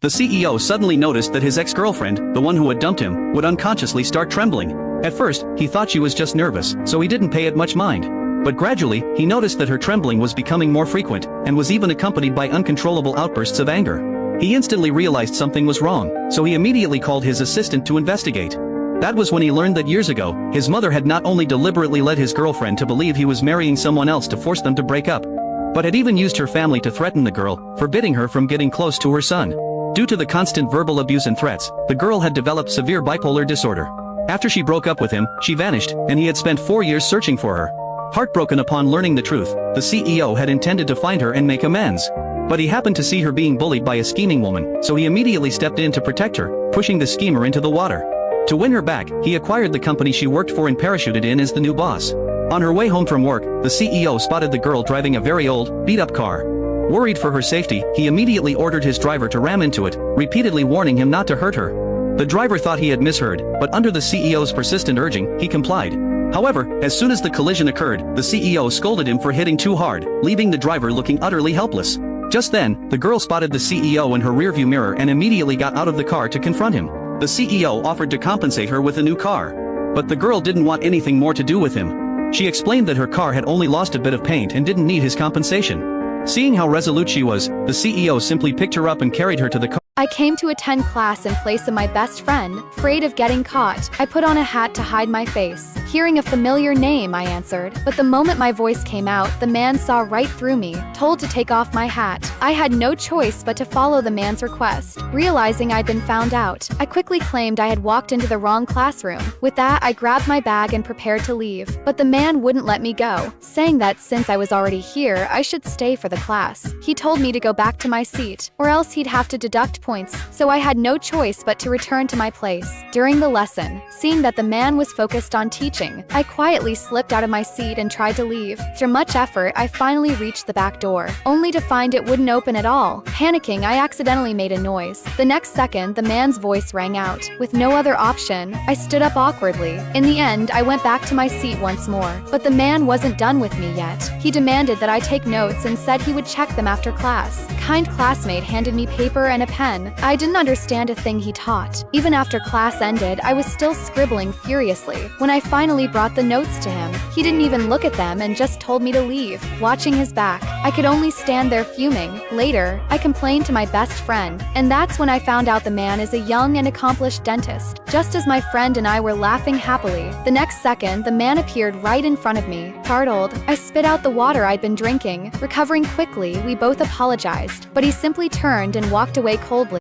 The CEO suddenly noticed that his ex-girlfriend, the one who had dumped him, would unconsciously start trembling. At first, he thought she was just nervous, so he didn't pay it much mind. But gradually, he noticed that her trembling was becoming more frequent, and was even accompanied by uncontrollable outbursts of anger. He instantly realized something was wrong, so he immediately called his assistant to investigate. That was when he learned that years ago, his mother had not only deliberately led his girlfriend to believe he was marrying someone else to force them to break up, but had even used her family to threaten the girl, forbidding her from getting close to her son. Due to the constant verbal abuse and threats, the girl had developed severe bipolar disorder. After she broke up with him, she vanished, and he had spent 4 years searching for her. Heartbroken upon learning the truth, the CEO had intended to find her and make amends. But he happened to see her being bullied by a scheming woman, so he immediately stepped in to protect her, pushing the schemer into the water. To win her back, he acquired the company she worked for and parachuted in as the new boss. On her way home from work, the CEO spotted the girl driving a very old, beat-up car. Worried for her safety, he immediately ordered his driver to ram into it, repeatedly warning him not to hurt her. The driver thought he had misheard, but under the CEO's persistent urging, he complied. However, as soon as the collision occurred, the CEO scolded him for hitting too hard, leaving the driver looking utterly helpless. Just then, the girl spotted the CEO in her rearview mirror and immediately got out of the car to confront him. The CEO offered to compensate her with a new car. But the girl didn't want anything more to do with him. She explained that her car had only lost a bit of paint and didn't need his compensation. Seeing how resolute she was, the CEO simply picked her up and carried her to the car. I came to attend class in place of my best friend, afraid of getting caught. I put on a hat to hide my face. Hearing a familiar name, I answered, but the moment my voice came out, the man saw right through me, told to take off my hat. I had no choice but to follow the man's request. Realizing I'd been found out, I quickly claimed I had walked into the wrong classroom. With that, I grabbed my bag and prepared to leave, but the man wouldn't let me go, saying that since I was already here, I should stay for the class. He told me to go back to my seat, or else he'd have to deduct points, so I had no choice but to return to my place. During the lesson, seeing that the man was focused on teaching, I quietly slipped out of my seat and tried to leave. Through much effort, I finally reached the back door, only to find it wouldn't open at all. Panicking, I accidentally made a noise. The next second, the man's voice rang out. With no other option, I stood up awkwardly. In the end, I went back to my seat once more, but the man wasn't done with me yet. He demanded that I take notes and said he would check them after class. Kind classmate handed me paper and a pen. I didn't understand a thing he taught. Even after class ended, I was still scribbling furiously. When I finally brought the notes to him, he didn't even look at them and just told me to leave. Watching his back, I could only stand there fuming. Later, I complained to my best friend, and that's when I found out the man is a young and accomplished dentist. Just as my friend and I were laughing happily, the next second the man appeared right in front of me. Startled, I spit out the water I'd been drinking. Recovering quickly, we both apologized, but he simply turned and walked away coldly.